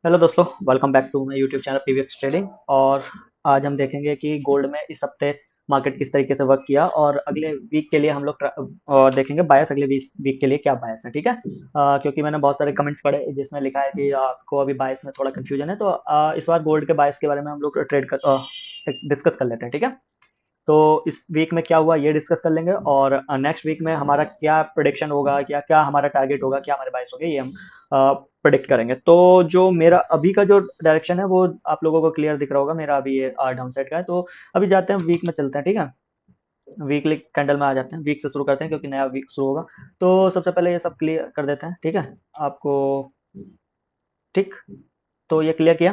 Hello दोस्तों, welcome back to my YouTube channel PVX trading. और आज हम देखेंगे कि गोल्ड में इस हफ्ते मार्केट किस तरीके से वर्क किया और अगले वीक के लिए हम लोग और देखेंगे बायस अगले वीक के लिए क्या बायस है। ठीक है। क्योंकि मैंने बहुत सारे कमेंट्स पढ़े जिसमें लिखा है कि आपको अभी बायस में थोड़ा कंफ्यूजन है, तो इस बार गोल्ड के बायस के बारे में हम लोग डिस्कस कर लेते हैं। ठीक है। तो इस वीक में क्या हुआ ये डिस्कस कर लेंगे, और नेक्स्ट वीक में हमारा क्या प्रोडिक्शन होगा, क्या क्या हमारा टारगेट होगा, क्या हमारे बाइस होंगे, ये हम प्रोडिक्ट करेंगे। तो जो मेरा अभी का जो डायरेक्शन है वो आप लोगों को क्लियर दिख रहा होगा। मेरा अभी ये डाउन साइड का है। तो अभी जाते हैं वीक में, चलते हैं। ठीक है। वीकली कैंडल में आ जाते हैं, वीक से शुरू करते हैं क्योंकि नया वीक शुरू होगा। तो सबसे पहले ये सब क्लियर कर देते हैं। ठीक है आपको। ठीक। तो ये क्लियर किया।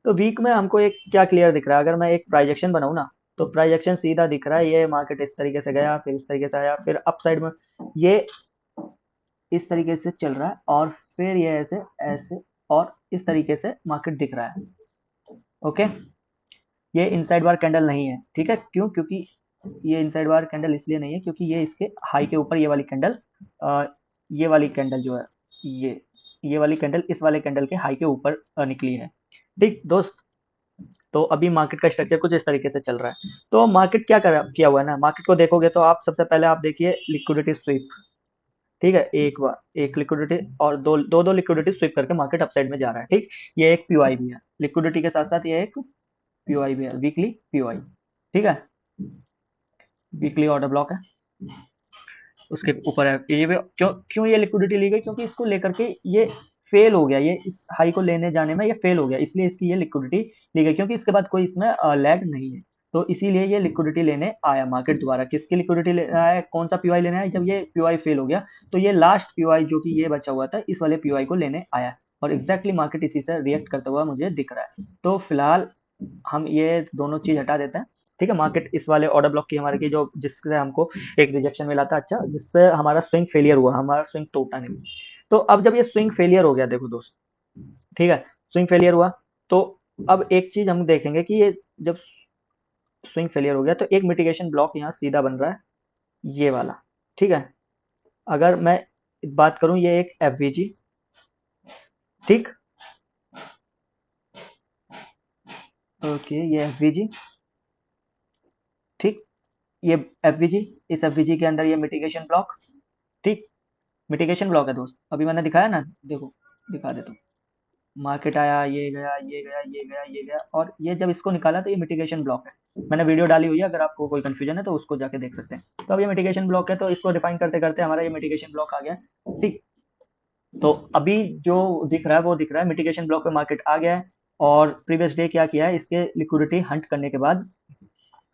तो वीक में हमको एक क्या क्लियर दिख रहा है, अगर मैं एक प्राइजेक्शन बनाऊं ना, तो प्राइजेक्शन सीधा दिख रहा है। ये मार्केट इस तरीके से गया, फिर इस तरीके से आया, फिर अप साइड में ये इस तरीके से चल रहा है, और फिर ये ऐसे ऐसे और इस तरीके से मार्केट दिख रहा है। ओके। ये इनसाइड बार कैंडल नहीं है। ठीक है। क्यों? क्योंकि ये इनसाइड बार कैंडल इसलिए नहीं है क्योंकि ये इसके हाई के ऊपर ये वाली कैंडल जो है, ये ये वाली कैंडल इस वाले कैंडल के हाई के ऊपर निकली है। ठीक दोस्त। तो अभी मार्केट का स्ट्रक्चर कुछ इस तरीके से चल रहा है। तो मार्केट क्या किया हुआ है ना, मार्केट को देखोगे तो आप सबसे पहले आप देखिए लिक्विडिटी स्वीप। ठीक है। एक बार एक लिक्विडिटी और दो दो दो लिक्विडिटी स्वीप करके मार्केट अपसाइड में जा रहा है। ठीक। ये एक पीओआई भी है, लिक्विडिटी के साथ साथ ये एक पीओआई भी है, वीकली पीओआई। ठीक है। वीकली ऑर्डर ब्लॉक है, उसके ऊपर है ये भी। क्यों क्यों ये लिक्विडिटी ली गई? क्योंकि इसको लेकर के ये फेल हो गया, ये इस हाई को लेने जाने में ये फेल हो गया, इसलिए इसकी ये लिक्विडिटी ली गई, क्योंकि इसके बाद कोई इसमें लैग नहीं है। तो इसीलिए ये लिक्विडिटी लेने आया मार्केट दोबारा। किसकी लिक्विडिटी लेने आया? कौन सा पीओआई लेने आया? जब ये पीओआई फेल हो गया तो ये लास्ट पीओआई जो कि ये बचा हुआ था, इस वाले पीओआई को लेने आया। और एग्जैक्टली मार्केट इसी से रिएक्ट करता हुआ मुझे दिख रहा है। तो फिलहाल हम ये दोनों चीज हटा देते हैं। ठीक है। मार्केट इस वाले ऑर्डर ब्लॉक की हमारे की जो जिससे हमको एक रिजेक्शन मिला था, अच्छा, जिससे हमारा स्विंग फेलियर हुआ, हमारा स्विंग टूटा नहीं। तो अब जब ये स्विंग फेलियर हो गया, देखो दोस्त, ठीक है, स्विंग फेलियर हुआ, तो अब एक चीज हम देखेंगे कि ये जब स्विंग फेलियर हो गया तो एक मिटिगेशन ब्लॉक यहाँ सीधा बन रहा है, ये वाला। ठीक है। अगर मैं बात करूं, ये एक एफवीजी। ठीक। ओके, ये एफवीजी। ठीक। ये एफवीजी, इस एफवीजी के अंदर ये मिटिगेशन ब्लॉक। ठीक। मिटिगेशन ब्लॉक है दोस्त, अभी मैंने दिखाया ना, देखो, दिखा देता हूँ। मार्केट आया, ये गया, ये गया, ये गया, ये गया, और ये जब इसको निकाला तो ये मिटिगेशन ब्लॉक है। मैंने वीडियो डाली हुई है, अगर आपको कोई कंफ्यूजन है तो उसको जाके देख सकते हैं। तो अब ये मिटिगेशन ब्लॉक है, तो इसको डिफाइन करते करते हमारा ये मिटिगेशन ब्लॉक आ गया। ठीक। तो अभी जो दिख रहा है वो दिख रहा है मिटिगेशन ब्लॉक पे मार्केट आ गया है। और प्रीवियस डे क्या किया है, इसके लिक्विडिटी हंट करने के बाद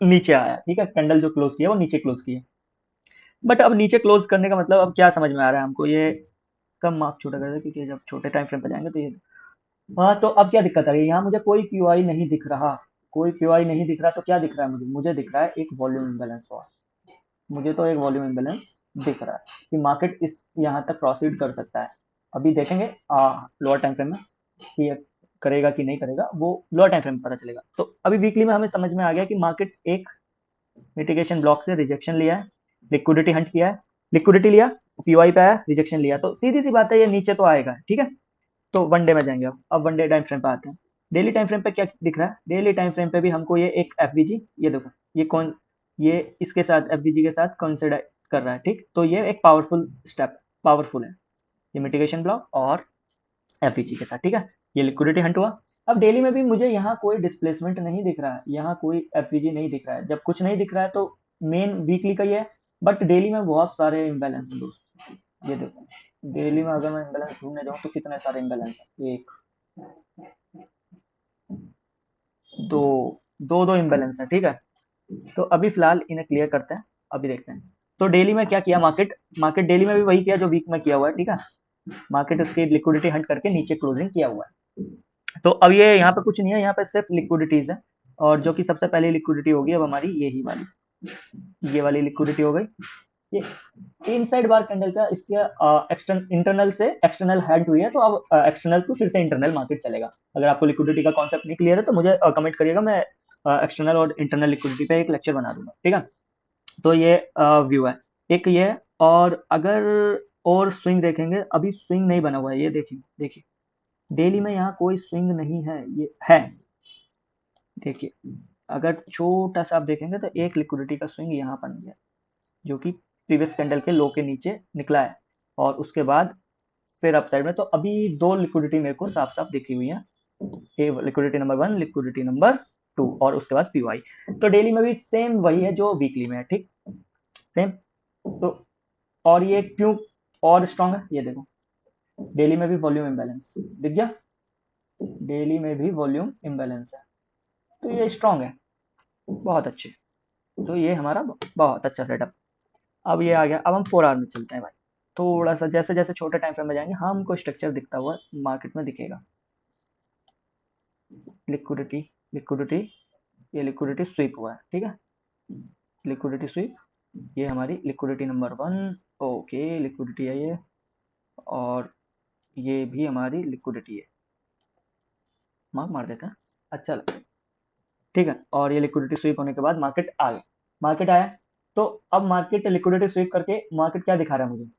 नीचे आया। ठीक है। कैंडल जो क्लोज किया वो नीचे क्लोज किया। बट अब नीचे क्लोज करने का मतलब अब क्या समझ में आ रहा है हमको, ये सब मार्क छोटा कर दे क्योंकि जब छोटे टाइम फ्रेम पे जाएंगे तो ये। हाँ, तो अब क्या दिक्कत आ रही है, यहाँ मुझे कोई पीओआई नहीं दिख रहा। कोई पीओआई नहीं दिख रहा, तो क्या दिख रहा है मुझे? मुझे दिख रहा है एक वॉल्यूम इम्बेलेंस हुआ। मुझे तो एक वॉल्यूम इम्बेलेंस दिख रहा है कि मार्केट इस यहाँ तक प्रोसीड कर सकता है। अभी देखेंगे लोअर टाइम फ्रेम में कि ये करेगा कि नहीं करेगा, वो लोअर टाइम फ्रेम में पता चलेगा। तो अभी वीकली में हमें समझ में आ गया कि मार्केट एक मिटिगेशन ब्लॉक से रिजेक्शन लिया है, लिक्विडिटी हंट किया है, लिक्विडिटी लिया, पीओआई पे आया, रिजेक्शन लिया, तो सीधी सी बात है ये नीचे तो आएगा। ठीक है। तो वन डे में जाएंगे। अब वन डे टाइम फ्रेम पे आते हैं। डेली टाइम फ्रेम पे क्या दिख रहा है? डेली टाइम फ्रेम पे भी हमको ये एक एफवीजी, ये देखो, ये कौन, ये इसके साथ एफवीजी के साथ कंसिडर कर रहा है। ठीक। तो ये एक पावरफुल स्टेप, पावरफुल है ये मिटिगेशन ब्लॉक और एफवीजी के साथ। ठीक है। ये लिक्विडिटी हंट हुआ। अब डेली में भी मुझे यहाँ कोई डिस्प्लेसमेंट नहीं दिख रहा है, यहाँ कोई एफवीजी नहीं दिख रहा है। जब कुछ नहीं दिख रहा है तो मेन वीकली का ही है। बट डेली में बहुत सारे इम्बैलेंस है दोस्त, ये देखो। डेली में अगर मैं इम्बैलेंस ढूंढने जाऊँ तो कितने सारे इम्बैलेंस है, एक, दो, दो दो इम्बैलेंस है। ठीक है। तो अभी फिलहाल इन्हें क्लियर करते हैं, अभी देखते हैं। तो डेली में क्या किया मार्केट, मार्केट डेली में भी वही किया जो वीक में किया हुआ है। ठीक है। मार्केट उसकी लिक्विडिटी हंट करके नीचे क्लोजिंग किया हुआ है। तो अब ये यहाँ पे कुछ नहीं है, यहाँ पे सिर्फ लिक्विडिटीज है। और जो कि सबसे पहली लिक्विडिटी होगी अब हमारी यही वाली, ये वाली लिक्विडिटी हो गई। ये इनसाइड बार कैंडल का इसके इंटरनल से एक्सटर्नल हेड हुई है, तो अब एक्सटर्नल टू फिर से इंटरनल मार्केट चलेगा। अगर आपको लिक्विडिटी का कॉन्सेप्ट नहीं क्लियर है तो मुझे कमेंट करिएगा, मैं एक्सटर्नल और इंटरनल लिक्विडिटी पे एक लेक्चर बना दूंगा। ठीक है। तो ये व्यू है, एक ये है। और अगर और स्विंग देखेंगे, अभी स्विंग नहीं बना हुआ है, ये देखिए, देखिए, डेली में यहाँ कोई स्विंग नहीं है, ये है, देखिए अगर छोटा सा आप देखेंगे तो एक लिक्विडिटी का स्विंग यहाँ बन गया, जो कि प्रीवियस कैंडल के लो के नीचे निकला है, और उसके बाद फिर अपसाइड में। तो अभी दो लिक्विडिटी मेरे को साफ साफ दिखी हुई है, ये लिक्विडिटी नंबर 1, लिक्विडिटी नंबर 2, और उसके बाद पीवाई। तो डेली में भी सेम वही है जो वीकली में है, ठीक, सेम। तो और ये क्यों और स्ट्रांग है, ये देखो, डेली में भी वॉल्यूम इम्बैलेंस दिख गया, डेली में भी वॉल्यूम इम्बैलेंस है, तो ये स्ट्रांग है, बहुत अच्छे। तो ये हमारा बहुत अच्छा सेटअप। अब ये आ गया, अब हम 4 आवर में चलते हैं भाई। थोड़ा सा जैसे जैसे छोटे टाइम फ्रेम में जाएंगे हमको स्ट्रक्चर दिखता हुआ मार्केट में दिखेगा। लिक्विडिटी, लिक्विडिटी, ये लिक्विडिटी स्वीप हुआ है, ठीक है, लिक्विडिटी स्वीप, ये हमारी लिक्विडिटी नंबर 1, ओके, लिक्विडिटी है ये, और ये भी हमारी लिक्विडिटी है, मार्क मार देते हैं, अच्छा लगता है, ठीक है। और ये लिक्विडिटी स्वीप होने के बाद मार्केट आ गया, मार्केट आया, तो अब मार्केट लिक्विडिटी स्वीप करके मार्केट क्या दिखा रहा है मुझे,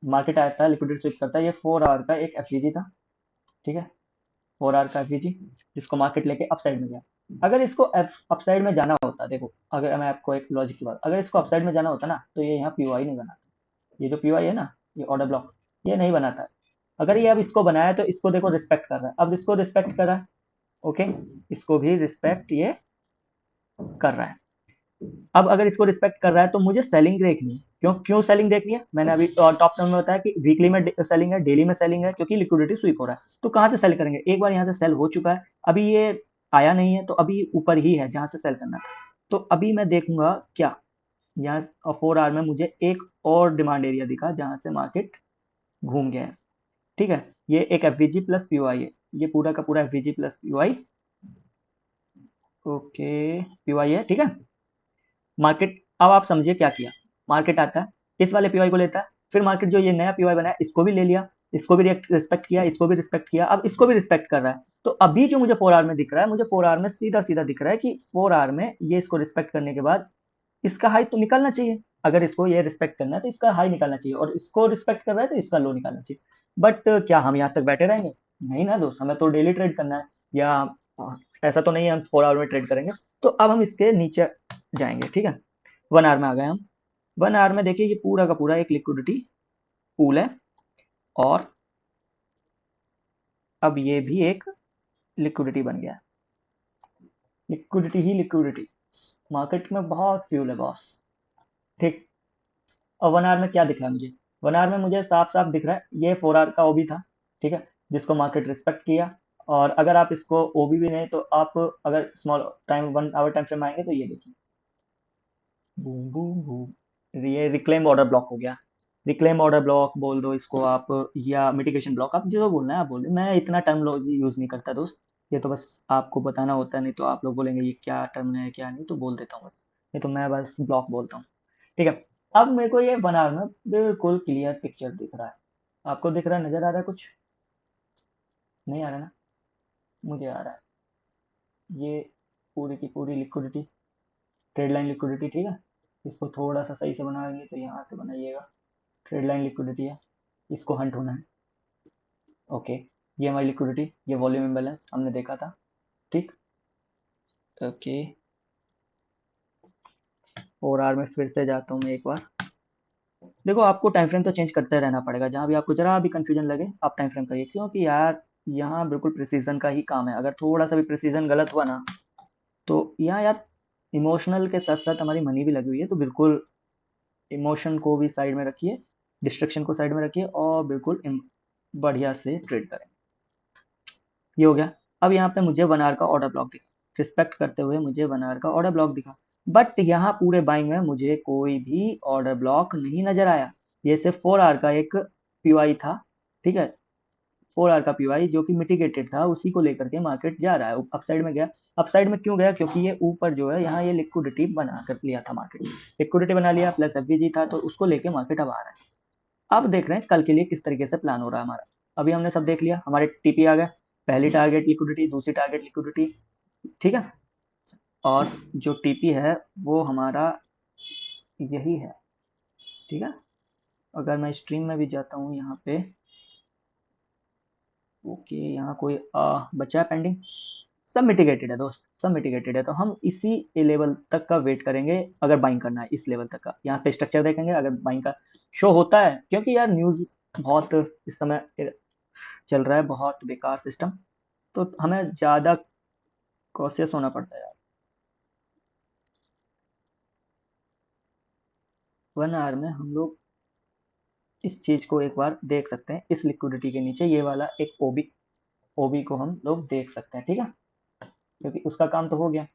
मार्केट आता है लिक्विडिटी स्वीप करता है, ये 4 आवर का एक एफवीजी था, ठीक है, 4 आवर का एफवीजी, जिसको मार्केट लेके अपसाइड में गया। अगर इसको अपसाइड में जाना होता, देखो अगर मैं आपको एक लॉजिक की बात, अगर इसको अपसाइड में जाना होता ना, तो ये यहाँ पीओआई नहीं बनाता, ये जो पीओआई है ना, ये ऑर्डर ब्लॉक, ये नहीं बनाता। अगर ये अब इसको बनाया तो इसको देखो रिस्पेक्ट कर रहा है, अब इसको रिस्पेक्ट कर रहा है, ओके, इसको भी रिस्पेक्ट ये कर रहा है। अब अगर इसको रिस्पेक्ट कर रहा है तो मुझे सेलिंग देखनी है, क्यों क्यों सेलिंग देखनी है, मैंने अभी टॉप टाउन में बताया कि वीकली में सेलिंग है, डेली में सेलिंग है, क्योंकि लिक्विडिटी स्वीप हो रहा है। तो कहाँ से सेल करेंगे, एक बार यहाँ से सेल हो चुका है, अभी ये आया नहीं है, तो अभी ऊपर ही है जहां से सेल करना था। तो अभी मैं देखूंगा क्या, यहाँ 4 आवर में मुझे एक और डिमांड एरिया दिखा जहां से मार्केट घूम गया है, ठीक है, ये एक एफवीजी प्लस पीओआई है, ये पूरा का पूरा FVG plus POI, okay, POI है, ठीक है। मार्केट, अब आप समझिए क्या किया, मार्केट आता है, इस वाले पीवाई को लेता है, फिर मार्केट जो ये नया पीवाई बनाया इसको भी ले लिया, इसको भी रिस्पेक्ट किया, इसको भी रिस्पेक्ट किया, अब इसको भी रिस्पेक्ट कर रहा है। तो अभी जो मुझे 4 आवर में दिख रहा है, मुझे 4 आवर में सीधा सीधा दिख रहा है कि 4 आवर में ये इसको रिस्पेक्ट करने के बाद इसका हाई तो निकालना चाहिए, अगर इसको ये रिस्पेक्ट करना है तो इसका हाई निकालना चाहिए, और इसको रिस्पेक्ट कर रहा है तो इसका लो निकालना चाहिए। बट क्या हम यहाँ तक बैठे रहेंगे, नहीं ना दोस्त, हमें तो डेली ट्रेड करना है, या ऐसा तो नहीं है हम 4 आवर में ट्रेड करेंगे। तो अब हम इसके नीचे जाएंगे, ठीक है, 1 आवर में आ गए हम। 1 आवर में देखिए ये पूरा का पूरा एक लिक्विडिटी पूल है, और अब ये भी एक लिक्विडिटी बन गया, लिक्विडिटी ही लिक्विडिटी, मार्केट में बहुत फ्यूल है बॉस, ठीक। और 1 आवर में क्या दिख रहा है मुझे, 1 आवर में मुझे साफ साफ दिख रहा है ये 4 आवर का ओबी था, ठीक है, जिसको मार्केट रिस्पेक्ट किया। और अगर आप इसको ओबी भी नहीं तो आप अगर small time 1 hour time frame आएंगे तो ये देखिए, बूम बूम बूम, ये रिक्लेम ऑर्डर ब्लॉक हो गया, रिक्लेम ऑर्डर ब्लॉक बोल दो इसको आप, या मिटिगेशन ब्लॉक, आप जो बोलना है आप बोल, मैं इतना टर्मिनोलॉजी यूज नहीं करता दोस्त, ये तो बस आपको बताना होता है, नहीं तो आप लोग बोलेंगे ये क्या टर्म है क्या नहीं, तो बोल देता हूँ बस, नहीं तो मैं बस ब्लॉक बोलता हूँ, ठीक है। अब मेरे को ये बना में बिल्कुल क्लियर पिक्चर दिख रहा है, आपको दिख रहा है, नजर आ रहा है कुछ, नहीं आ रहा ना, मुझे आ रहा है, ये पूरी की पूरी लिक्विडिटी, ट्रेड लाइन लिक्विडिटी, ठीक है, इसको थोड़ा सा सही से बनाएंगे तो यहाँ से बनाइएगा, ट्रेड लाइन लिक्विडिटी है, इसको हंट होना है, ओके, ये हमारी लिक्विडिटी, ये वॉल्यूम इम्बैलेंस हमने देखा था, ठीक, ओके। 4 आवर में फिर से जाता हूँ मैं एक बार, देखो आपको टाइम फ्रेम तो चेंज करते रहना पड़ेगा, जहाँ भी आपको जरा भी कंफ्यूजन लगे आप टाइम फ्रेम करिए, क्योंकि यार यहाँ बिल्कुल प्रिसीजन का ही काम है, अगर थोड़ा सा भी प्रिसीजन गलत हुआ ना, तो यहाँ यार इमोशनल के साथ साथ हमारी मनी भी लगी हुई है, तो बिल्कुल इमोशन को भी साइड में रखिए, डिस्ट्रक्शन को साइड में रखिए, और बिल्कुल बढ़िया से ट्रेड करें। ये हो गया। अब यहाँ पे मुझे 1 आवर का ऑर्डर ब्लॉक दिखा, रिस्पेक्ट करते हुए मुझे 1 आवर का ऑर्डर ब्लॉक दिखा, बट यहाँ पूरे बाइंग में मुझे कोई भी ऑर्डर ब्लॉक नहीं नजर आया, ये सिर्फ 4 आवर का एक पीवाई था, ठीक है, 4 आवर का पीवाई जो कि मिटिगेटेड था, उसी को लेकर के मार्केट जा रहा है, अपसाइड में गया। अपसाइड में क्यों गया, क्योंकि ये ऊपर जो है यहाँ ये लिक्विडिटी बना कर लिया था मार्केट, लिक्विडिटी बना लिया प्लस एफवीजी था, तो उसको लेके मार्केट अब आ रहा है। अब देख रहे हैं कल के लिए किस तरीके से प्लान हो रहा है हमारा। अभी हमने सब देख लिया, हमारे टीपी आ गए, पहली टारगेट लिक्विडिटी, दूसरी टारगेट लिक्विडिटी, ठीक है, और जो टीपी है वो हमारा यही है, ठीक है। अगर मैं स्ट्रीम में भी जाता हूँ यहाँ पे, ओके, यहाँ कोई बचा है पेंडिंग? सब मिटिगेटेड है दोस्त, सब मिटिगेटेड है, तो हम इसी लेवल तक का वेट करेंगे अगर बाइंग करना है इस लेवल तक का। यहाँ पे स्ट्रक्चर देखेंगे, अगर बाइंग का शो होता है, क्योंकि यार न्यूज़ बहुत इस समय चल रहा है, बहुत बेकार सिस्टम, तो हमें ज़्यादा कॉशियस होना पड़ता है यार। 1 आवर में हम लोग इस चीज़ को एक बार देख सकते हैं, इस लिक्विडिटी के नीचे ये वाला एक ओबी ओबी को हम लोग देख सकते हैं, ठीक है, क्योंकि उसका काम तो हो गया।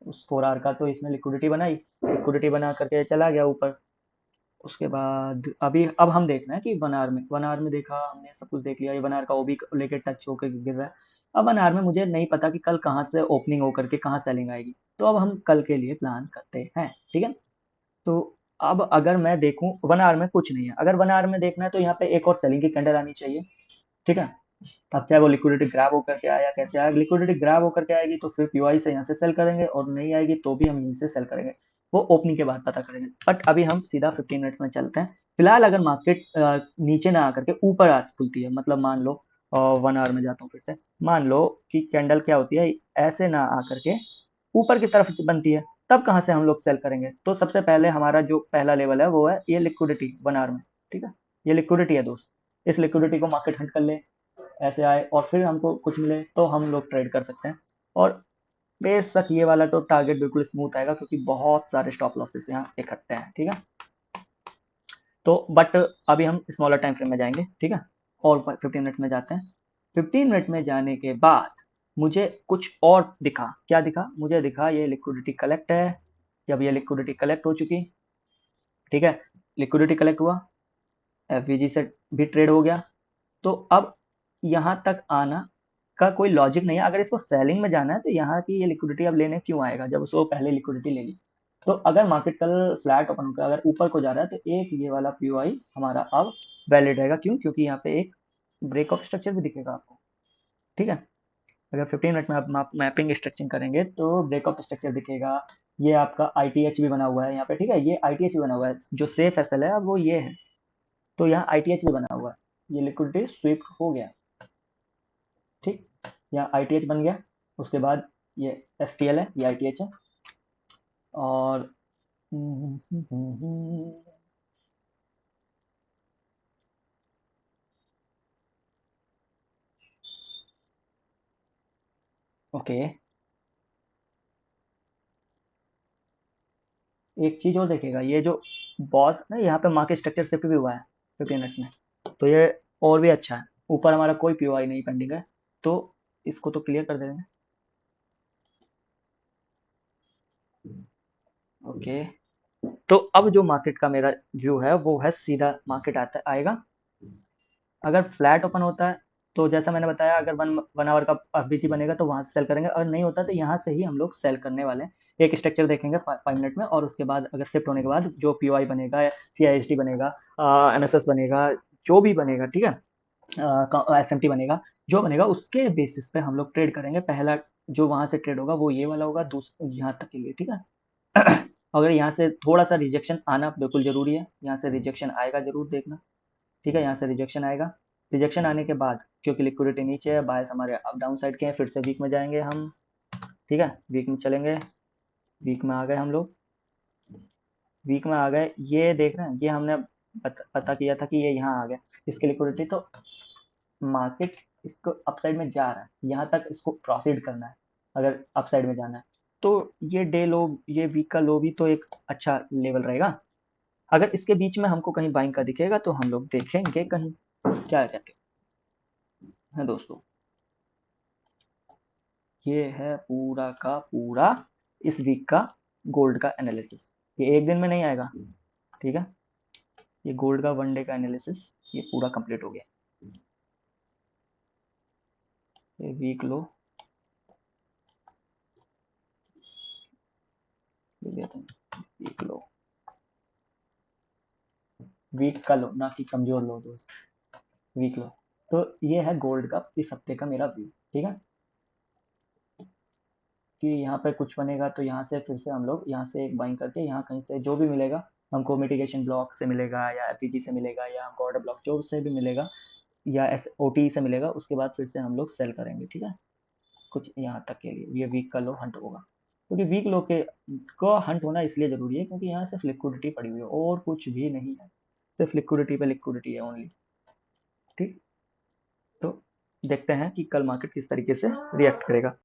उस 4 आवर का तो इसने लिक्विडिटी बनाई, लिक्विडिटी बना करके चला गया ऊपर। उसके बाद अभी अब हम देखना है कि 1 आवर में देखा हमने, सब कुछ देख लिया, ये 1 आवर का ओबी लेके टच होकर गिर रहा है। अब 1 आवर में मुझे नहीं पता कि कल कहाँ से ओपनिंग होकर के कहाँ सेलिंग आएगी, तो अब हम कल के लिए प्लान करते हैं, ठीक है। तो अब अगर मैं देखूं 1 आवर में कुछ नहीं है, अगर 1 आवर में देखना है तो यहाँ पे एक और सेलिंग की कैंडल आनी चाहिए, ठीक है। अब चाहे वो लिक्विडिटी ग्रैब होकर के आया कैसे आया, लिक्विडिटी ग्रैब होकर के आएगी तो फिर पीओआई से यहाँ से सेल करेंगे, और नहीं आएगी तो भी हम यहीं से सेल करेंगे, वो ओपनिंग के बाद पता करेंगे। बट अभी हम सीधा 15 मिनट्स में चलते हैं। फिलहाल अगर मार्केट नीचे ना आकर के ऊपर आ खुलती है, मतलब मान लो 1 आवर में जाता हूँ फिर से, मान लो कि कैंडल क्या होती है, ऐसे ना आकर के ऊपर की तरफ बनती है, तब कहाँ से हम लोग सेल करेंगे? तो सबसे पहले हमारा जो पहला लेवल है वो है ये लिक्विडिटी 1 आवर में, ठीक है। ये लिक्विडिटी है दोस्त, इस लिक्विडिटी को मार्केट हंट कर ले, ऐसे आए और फिर हमको कुछ मिले तो हम लोग ट्रेड कर सकते हैं। और बेशक ये वाला तो टारगेट बिल्कुल स्मूथ आएगा, क्योंकि बहुत सारे स्टॉप लॉसेस यहाँ इकट्ठे हैं, ठीक है। तो बट अभी हम स्मॉलर टाइम फ्रेम में जाएंगे, ठीक है, और 15 मिनट में जाते हैं। 15 मिनट में जाने के बाद मुझे कुछ और दिखा, क्या दिखा मुझे? दिखा ये लिक्विडिटी कलेक्ट है। जब ये लिक्विडिटी कलेक्ट हो चुकी, ठीक है, लिक्विडिटी कलेक्ट हुआ, एफवीजी से भी ट्रेड हो गया, तो अब यहाँ तक आना का कोई लॉजिक नहीं है। अगर इसको सेलिंग में जाना है तो यहाँ की ये लिक्विडिटी अब लेने क्यों आएगा जब उसको पहले लिक्विडिटी ले ली? तो अगर मार्केट कल फ्लैट ओपन होकर अगर ऊपर को जा रहा है तो एक ये वाला पीओआई हमारा अब वैलिड रहेगा, क्यों? क्योंकि यहाँ पे एक ब्रेक ऑफ स्ट्रक्चर भी दिखेगा आपको, ठीक है। अगर 15 मिनट में आप मैपिंग स्ट्रक्चरिंग करेंगे तो ब्रेक ऑफ स्ट्रक्चर दिखेगा। ये आपका आईटीएच भी बना हुआ है यहाँ पे, ठीक है, ये आईटीएच भी बना हुआ है, जो सेफ एसएल है अब वो ये है, तो यहाँ आईटीएच भी बना हुआ है, ये लिक्विडिटी स्वीप हो गया, ठीक, यहाँ आईटीएच बन गया। उसके बाद ये एसटीएल है, ये आईटीएच है, और ओके, एक चीज और देखेगा, ये जो बॉस ना यहाँ पे मार्केट स्ट्रक्चर शिफ्ट भी हुआ है 15 मिनट में, तो ये और भी अच्छा है। ऊपर हमारा कोई पीओआई नहीं पेंडिंग है, तो इसको तो क्लियर कर देंगे। ओके, तो अब जो मार्केट का मेरा व्यू है वो है सीधा मार्केट आता आएगा, अगर फ्लैट ओपन होता है तो जैसा मैंने बताया, अगर वन वन आवर का एफबीजी बनेगा तो वहां से सेल करेंगे, अगर नहीं होता तो यहाँ से ही हम लोग सेल करने वाले हैं। एक स्ट्रक्चर देखेंगे 5 मिनट में, और उसके बाद अगर शिफ्ट होने के बाद जो पीओआई बनेगा, सीआईएसडी बनेगा, एमएसएस बनेगा, जो भी बनेगा, ठीक है, एसएमटी बनेगा, जो बनेगा उसके बेसिस पे हम लोग ट्रेड करेंगे। पहला जो वहां से ट्रेड होगा वो ये वाला होगा, दूसरा यहाँ तक के लिए, ठीक है। अगर यहाँ से थोड़ा सा रिजेक्शन आना बिल्कुल जरूरी है, यहाँ से रिजेक्शन आएगा जरूर देखना, ठीक है, यहाँ से रिजेक्शन आएगा। रिजेक्शन आने के बाद क्योंकि लिक्विडिटी नीचे है, बायस हमारे अप डाउन साइड के हैं, फिर से वीक में जाएंगे हम, ठीक है, वीक में चलेंगे। वीक में आ गए हम लोग, वीक में आ गए, ये देख रहे हैं, ये हमने पता किया था कि ये यहाँ आ गया, इसकी लिक्विडिटी, तो मार्केट इसको अपसाइड में जा रहा है, यहाँ तक इसको प्रोसीड करना है अगर अपसाइड में जाना है, तो ये डे लो, ये वीक का लो भी तो एक अच्छा लेवल रहेगा। अगर इसके बीच में हमको कहीं बाइंग का दिखेगा तो हम लोग देखेंगे कहीं, क्या कहते हैं दोस्तों। ये है पूरा का पूरा इस वीक का गोल्ड का एनालिसिस, ये एक दिन में नहीं आएगा, ठीक है, ये गोल्ड का 1 डे का एनालिसिस ये पूरा कंप्लीट हो गया। ये वीक लो ले लेते हैं, वीक लो, वीक का लो ना कि कमजोर लो दोस्त, वीक लो। तो ये है गोल्ड का इस हफ्ते का मेरा व्यू, ठीक है, कि यहाँ पे कुछ बनेगा तो यहाँ से फिर से हम लोग यहाँ से एक बाइंग करके यहाँ कहीं से जो भी मिलेगा हमको, मिटिगेशन ब्लॉक से मिलेगा या एफईजी से मिलेगा या हमको ऑर्डर ब्लॉक जो से भी मिलेगा, या एस ओ टी से मिलेगा, उसके बाद फिर से हम लोग सेल करेंगे, ठीक है। कुछ यहाँ तक के लिए ये वीक का लो हंट होगा, क्योंकि वीक लो के को हंट होना इसलिए जरूरी है क्योंकि यहाँ सिर्फ लिक्विडिटी पड़ी हुई है और कुछ भी नहीं है, सिर्फ लिक्विडिटी पे लिक्विडिटी है ओनली। ठीक, तो देखते हैं कि कल मार्केट किस तरीके से रिएक्ट करेगा।